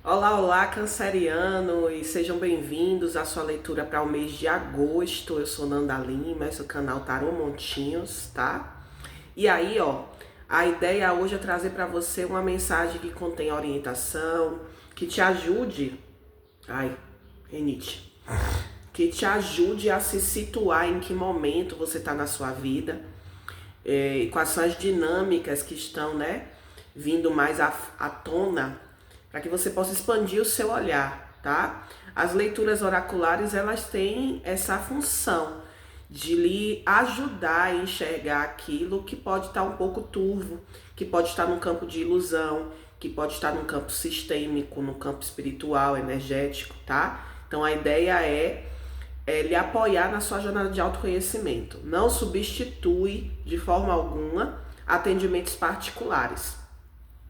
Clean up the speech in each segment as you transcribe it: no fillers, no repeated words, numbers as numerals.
Olá, olá, canceriano, e sejam bem-vindos à sua leitura para o mês de agosto. Eu sou Nanda Lima, esse é o canal Tarô Montinhos, tá? E aí, ó, a ideia hoje é trazer para você uma mensagem que contém orientação, que te ajude, ai, renite, que te ajude a se situar em que momento você está na sua vida, e quais são as dinâmicas que estão, né, vindo mais à tona, para que você possa expandir o seu olhar, tá? As leituras oraculares, elas têm essa função de lhe ajudar a enxergar aquilo que pode estar um pouco turvo, que pode estar no campo de ilusão, que pode estar no campo sistêmico, no campo espiritual, energético, tá? Então a ideia é lhe apoiar na sua jornada de autoconhecimento. Não substitui de forma alguma atendimentos particulares.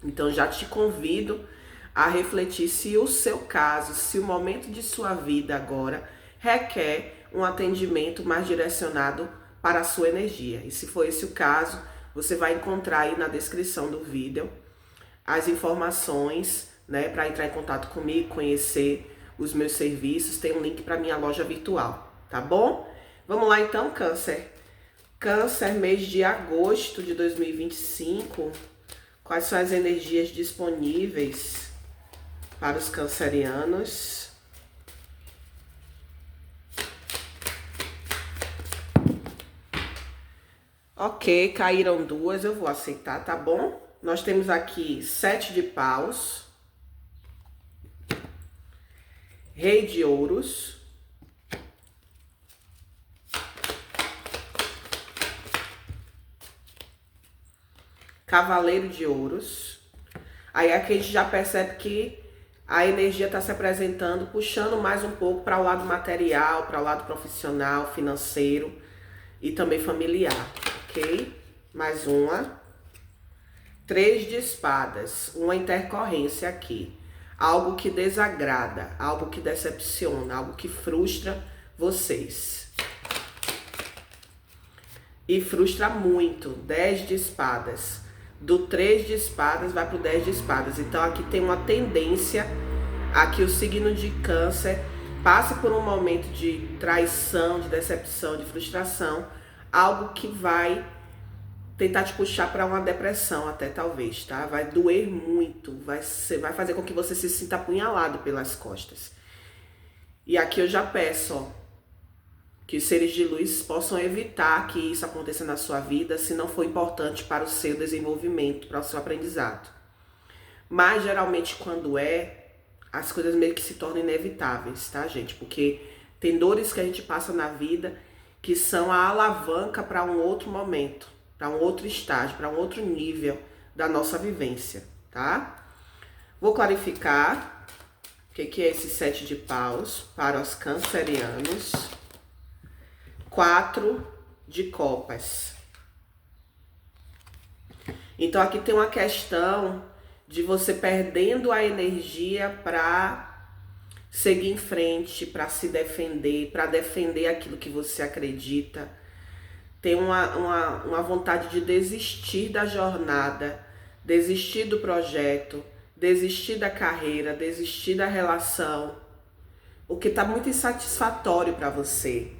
Então já te convido a refletir se o seu caso, se o momento de sua vida agora requer um atendimento mais direcionado para a sua energia. E se for esse o caso, você vai encontrar aí na descrição do vídeo as informações, né, para entrar em contato comigo, conhecer os meus serviços. Tem um link para minha loja virtual, tá bom? Vamos lá então, Câncer. Câncer, mês de agosto de 2025. Quais são as energias disponíveis para os cancerianos? Ok, caíram duas, eu vou aceitar, tá bom? Nós temos aqui 7 de paus, Rei de ouros, Cavaleiro de ouros. Aí aqui a gente já percebe que a energia está se apresentando, puxando mais um pouco para o lado material, para o lado profissional, financeiro e também familiar, ok? Mais uma. 3 de espadas, uma intercorrência aqui. Algo que desagrada, algo que decepciona, algo que frustra vocês. E frustra muito. 10 de espadas. Do 3 de espadas vai para o 10 de espadas. Então aqui tem uma tendência a que o signo de Câncer passe por um momento de traição, de decepção, de frustração. Algo que vai tentar te puxar para uma depressão até talvez, tá? Vai doer muito, vai fazer com que você se sinta apunhalado pelas costas. E aqui eu já peço, ó, que os seres de luz possam evitar que isso aconteça na sua vida se não for importante para o seu desenvolvimento, para o seu aprendizado. Mas geralmente quando as coisas meio que se tornam inevitáveis, tá, gente? Porque tem dores que a gente passa na vida que são a alavanca para um outro momento, para um outro estágio, para um outro nível da nossa vivência, tá? Vou clarificar o que é esse 7 de paus para os cancerianos. 4 de copas. Então aqui tem uma questão de você perdendo a energia para seguir em frente, para se defender, para defender aquilo que você acredita. Tem uma vontade de desistir da jornada, desistir do projeto, desistir da carreira, desistir da relação, o que está muito insatisfatório para você.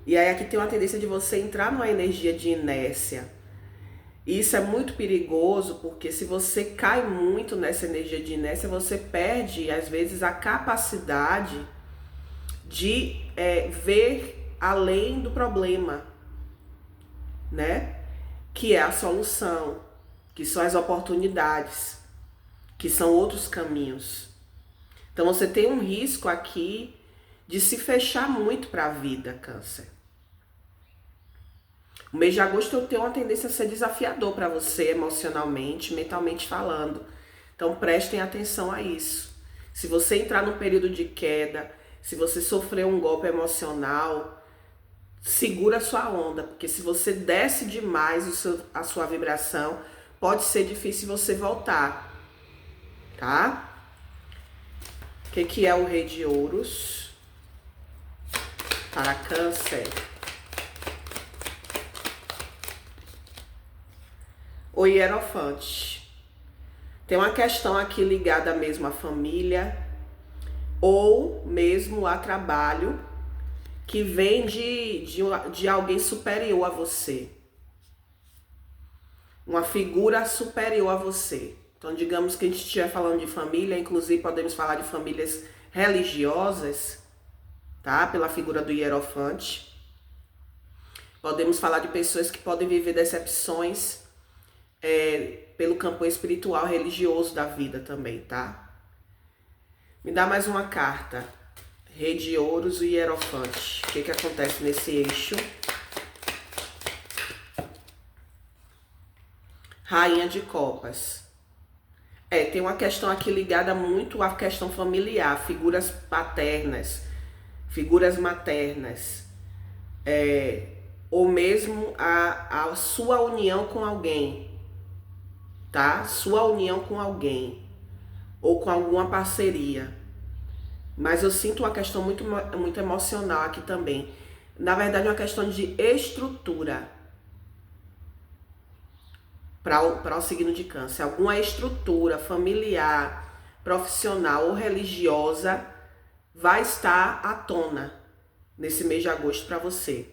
E aí aqui tem uma tendência de você entrar numa energia de inércia. E isso é muito perigoso, porque se você cai muito nessa energia de inércia, você perde, às vezes, a capacidade de ver além do problema, né? Que é a solução, que são as oportunidades, que são outros caminhos. Então você tem um risco aqui de se fechar muito para a vida, Câncer. O mês de agosto eu tenho uma tendência a ser desafiador para você emocionalmente, mentalmente falando. Então prestem atenção a isso. Se você entrar num período de queda, se você sofrer um golpe emocional, segura a sua onda, porque se você desce demais a sua vibração, pode ser difícil você voltar, tá? O que é o Rei de Ouros para Câncer? O Hierofante. Tem uma questão aqui ligada mesmo à família ou mesmo a trabalho que vem de alguém superior a você. Uma figura superior a você. Então, digamos que a gente estiver falando de família, inclusive podemos falar de famílias religiosas, tá? Pela figura do hierofante. Podemos falar de pessoas que podem viver decepções pelo campo espiritual, religioso da vida também, tá? Me dá mais uma carta. Rei de Ouros e Hierofante. O que acontece nesse eixo? Rainha de Copas. Tem uma questão aqui ligada muito à questão familiar. Figuras paternas, figuras maternas. Ou mesmo a sua união com alguém. Tá? Sua união com alguém. Ou com alguma parceria. Mas eu sinto uma questão muito emocional aqui também. Na verdade, uma questão de estrutura para o signo de Câncer. Alguma estrutura familiar, profissional ou religiosa vai estar à tona nesse mês de agosto para você.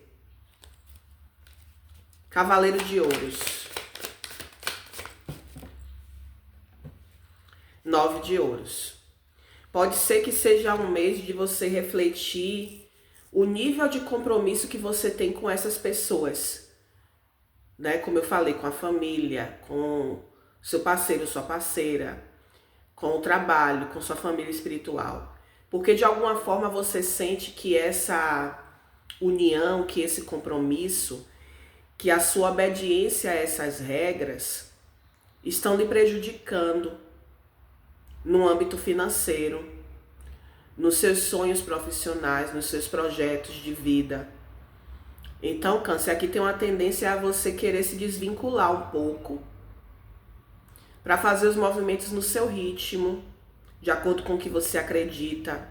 Cavaleiro de Ouros. 9 de Ouros. Pode ser que seja um mês de você refletir o nível de compromisso que você tem com essas pessoas, né? Como eu falei, com a família, com seu parceiro, sua parceira, com o trabalho, com sua família espiritual. Porque de alguma forma você sente que essa união, que esse compromisso, que a sua obediência a essas regras estão lhe prejudicando no âmbito financeiro, nos seus sonhos profissionais, nos seus projetos de vida. Então, Câncer, aqui tem uma tendência a você querer se desvincular um pouco para fazer os movimentos no seu ritmo, de acordo com o que você acredita,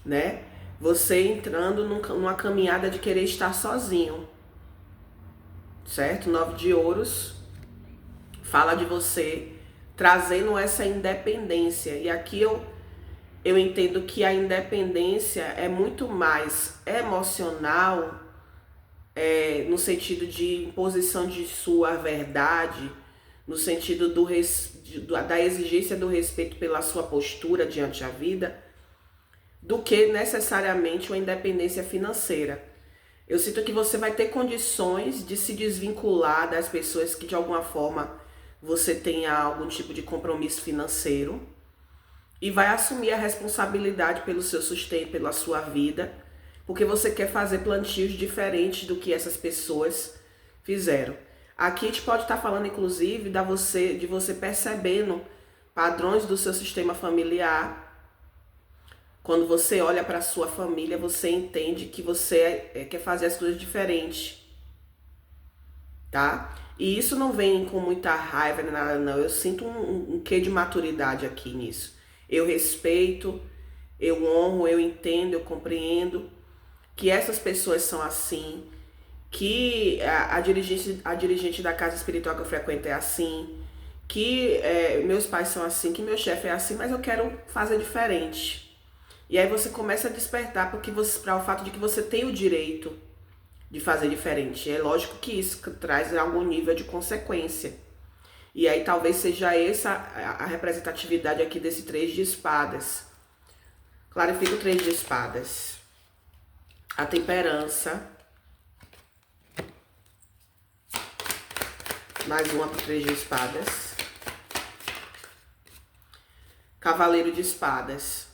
né? Você entrando numa caminhada de querer estar sozinho, certo? 9 de Ouros fala de você trazendo essa independência. E aqui eu entendo que a independência é muito mais emocional, no sentido de imposição de sua verdade, no sentido da exigência do respeito pela sua postura diante da vida, do que necessariamente uma independência financeira. Eu sinto que você vai ter condições de se desvincular das pessoas que de alguma forma você tenha algum tipo de compromisso financeiro e vai assumir a responsabilidade pelo seu sustento, pela sua vida, porque você quer fazer plantios diferentes do que essas pessoas fizeram. Aqui a gente pode estar falando, inclusive, de você percebendo padrões do seu sistema familiar. Quando você olha para a sua família, você entende que você quer fazer as coisas diferentes, tá? E isso não vem com muita raiva nem nada, não. Eu sinto um quê de maturidade aqui nisso. Eu respeito, eu honro, eu entendo, eu compreendo que essas pessoas são assim, que a dirigente da casa espiritual que eu frequento é assim, que meus pais são assim, que meu chefe é assim, mas eu quero fazer diferente. E aí você começa a despertar para o fato de que você tem o direito de fazer diferente. É lógico que isso traz algum nível de consequência. E aí talvez seja essa a representatividade aqui desse 3 de espadas. Clarifica o 3 de espadas. A temperança. Mais uma para o 3 de espadas. Cavaleiro de espadas.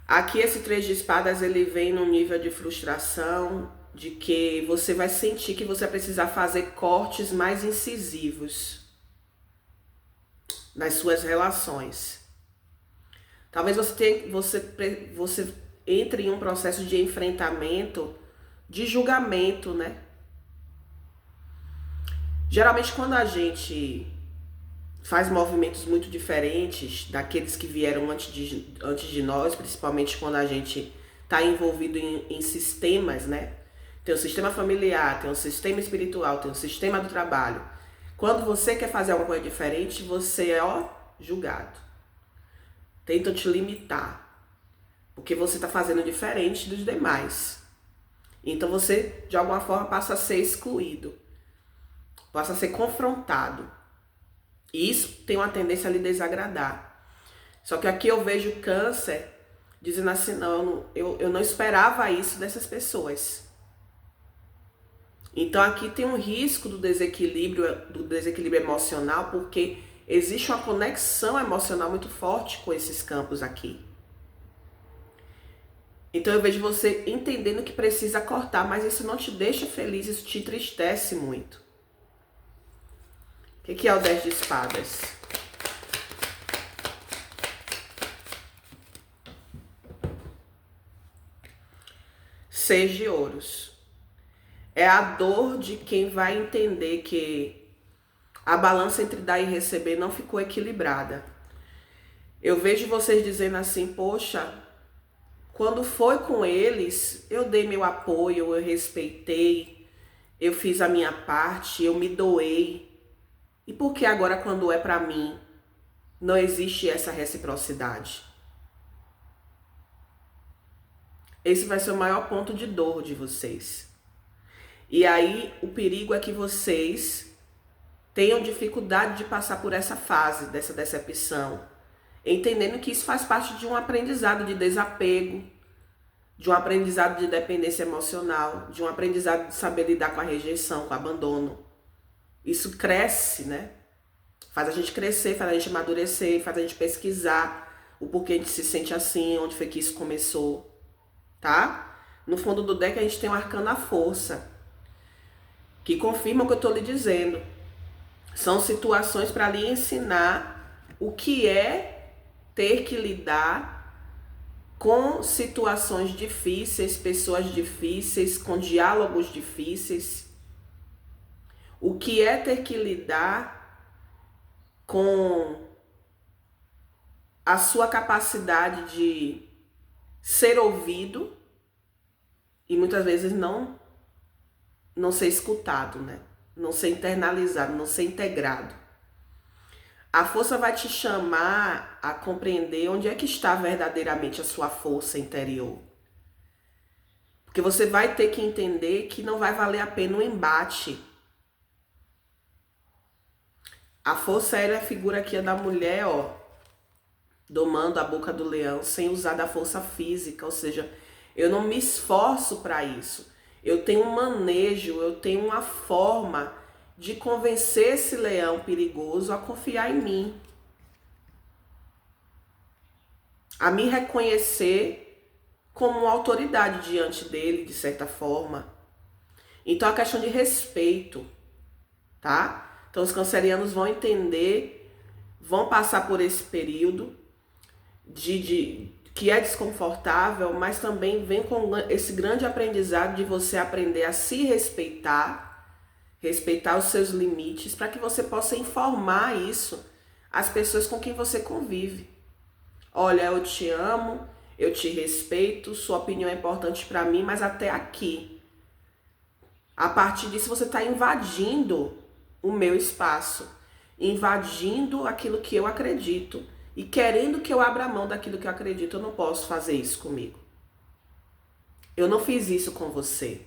Aqui esse 3 de espadas, ele vem num nível de frustração, de que você vai sentir que você vai precisar fazer cortes mais incisivos nas suas relações. Talvez você entre em um processo de enfrentamento, de julgamento, né? Geralmente quando a gente faz movimentos muito diferentes daqueles que vieram antes de nós, principalmente quando a gente está envolvido em sistemas, né? Tem o sistema familiar, tem o sistema espiritual, tem o sistema do trabalho. Quando você quer fazer alguma coisa diferente, você é, ó, julgado. Tentam te limitar, porque você está fazendo diferente dos demais. Então você, de alguma forma, passa a ser excluído, passa a ser confrontado. E isso tem uma tendência a lhe desagradar. Só que aqui eu vejo Câncer dizendo assim, não, eu não esperava isso dessas pessoas. Então aqui tem um risco do desequilíbrio emocional, porque existe uma conexão emocional muito forte com esses campos aqui. Então eu vejo você entendendo que precisa cortar, mas isso não te deixa feliz, isso te entristece muito. O que é o 10 de espadas? Seis de ouros. É a dor de quem vai entender que a balança entre dar e receber não ficou equilibrada. Eu vejo vocês dizendo assim, poxa, quando foi com eles, eu dei meu apoio, eu respeitei, eu fiz a minha parte, eu me doei. E por que agora, quando é pra mim, não existe essa reciprocidade? Esse vai ser o maior ponto de dor de vocês. E aí, o perigo é que vocês tenham dificuldade de passar por essa fase, dessa decepção, entendendo que isso faz parte de um aprendizado de desapego, de um aprendizado de dependência emocional, de um aprendizado de saber lidar com a rejeição, com o abandono. Isso cresce, né? Faz a gente crescer, faz a gente amadurecer, faz a gente pesquisar o porquê a gente se sente assim, onde foi que isso começou, tá? No fundo do deck a gente tem o arcano da força, que confirma o que eu tô lhe dizendo. São situações para lhe ensinar o que é ter que lidar com situações difíceis, pessoas difíceis, com diálogos difíceis. O que é ter que lidar com a sua capacidade de ser ouvido e muitas vezes não ser escutado, né? Não ser internalizado, não ser integrado. A força vai te chamar a compreender onde é que está verdadeiramente a sua força interior. Porque você vai ter que entender que não vai valer a pena o embate. A força aérea é a figura aqui da mulher, ó, domando a boca do leão sem usar da força física, ou seja, eu não me esforço para isso. Eu tenho um manejo, eu tenho uma forma de convencer esse leão perigoso a confiar em mim, a me reconhecer como uma autoridade diante dele, de certa forma. Então, a questão de respeito, tá? Então, os cancerianos vão entender, vão passar por esse período que é desconfortável, mas também vem com esse grande aprendizado de você aprender a se respeitar, respeitar os seus limites, para que você possa informar isso às pessoas com quem você convive. Olha, eu te amo, eu te respeito, sua opinião é importante para mim, mas até aqui. A partir disso você está invadindo o meu espaço, invadindo aquilo que eu acredito e querendo que eu abra mão daquilo que eu acredito. Eu não posso fazer isso comigo. Eu não fiz isso com você,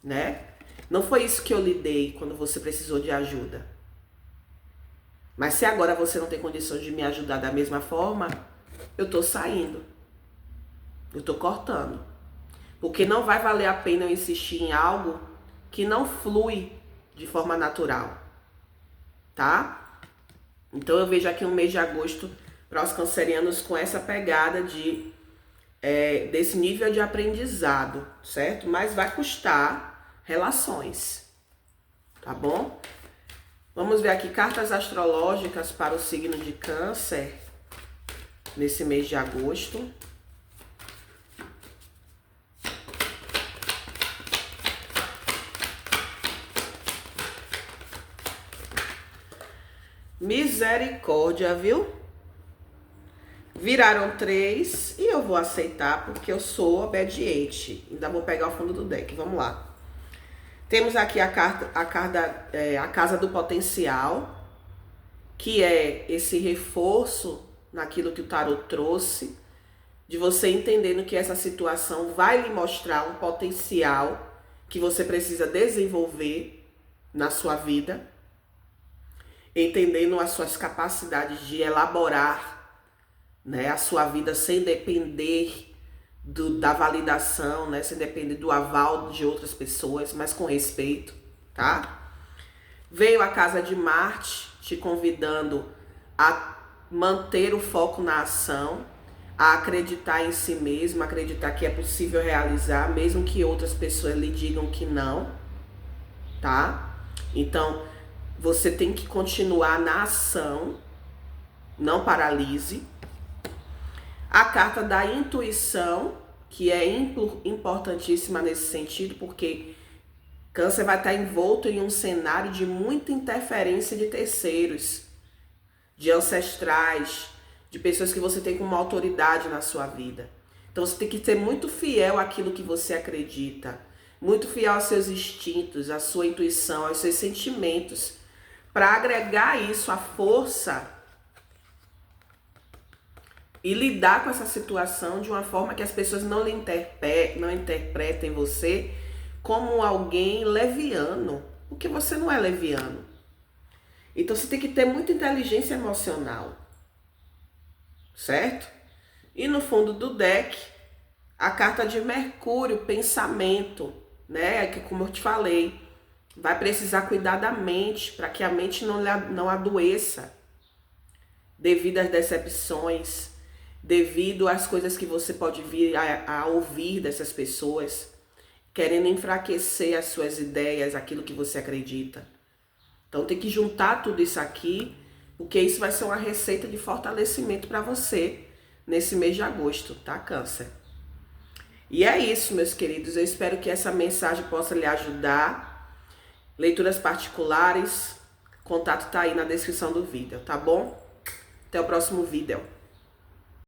né? Não foi isso que eu lhe dei quando você precisou de ajuda. Mas se agora você não tem condições de me ajudar da mesma forma, eu tô saindo. Eu tô cortando. Porque não vai valer a pena eu insistir em algo que não flui de forma natural. Tá? Então eu vejo aqui um mês de agosto para os cancerianos com essa pegada desse nível de aprendizado, certo? Mas vai custar relações, tá bom? Vamos ver aqui cartas astrológicas para o signo de Câncer nesse mês de agosto. Misericórdia, viu? Viraram 3 e eu vou aceitar porque eu sou obediente. Ainda vou pegar o fundo do deck, vamos lá. Temos aqui a casa do potencial, que é esse reforço naquilo que o tarot trouxe, de você entendendo que essa situação vai lhe mostrar um potencial que você precisa desenvolver na sua vida, entendendo as suas capacidades de elaborar, né, a sua vida sem depender da validação, né, sem depender do aval de outras pessoas, mas com respeito, tá? Veio a casa de Marte te convidando a manter o foco na ação, a acreditar em si mesmo, acreditar que é possível realizar, mesmo que outras pessoas lhe digam que não, tá? Então, você tem que continuar na ação, não paralise. A carta da intuição, que é importantíssima nesse sentido, porque Câncer vai estar envolto em um cenário de muita interferência de terceiros, de ancestrais, de pessoas que você tem como autoridade na sua vida. Então você tem que ser muito fiel àquilo que você acredita, muito fiel aos seus instintos, à sua intuição, aos seus sentimentos, para agregar isso à força e lidar com essa situação de uma forma que as pessoas não interpretem você como alguém leviano, porque você não é leviano. Então você tem que ter muita inteligência emocional, certo? E no fundo do deck, a carta de Mercúrio, pensamento, né? Que como eu te falei, vai precisar cuidar da mente, para que a mente não adoeça devido às decepções, devido às coisas que você pode vir a ouvir dessas pessoas, querendo enfraquecer as suas ideias, aquilo que você acredita. Então tem que juntar tudo isso aqui, porque isso vai ser uma receita de fortalecimento para você nesse mês de agosto, tá, Câncer? E é isso, meus queridos. Eu espero que essa mensagem possa lhe ajudar. Leituras particulares, contato tá aí na descrição do vídeo, tá bom? Até o próximo vídeo.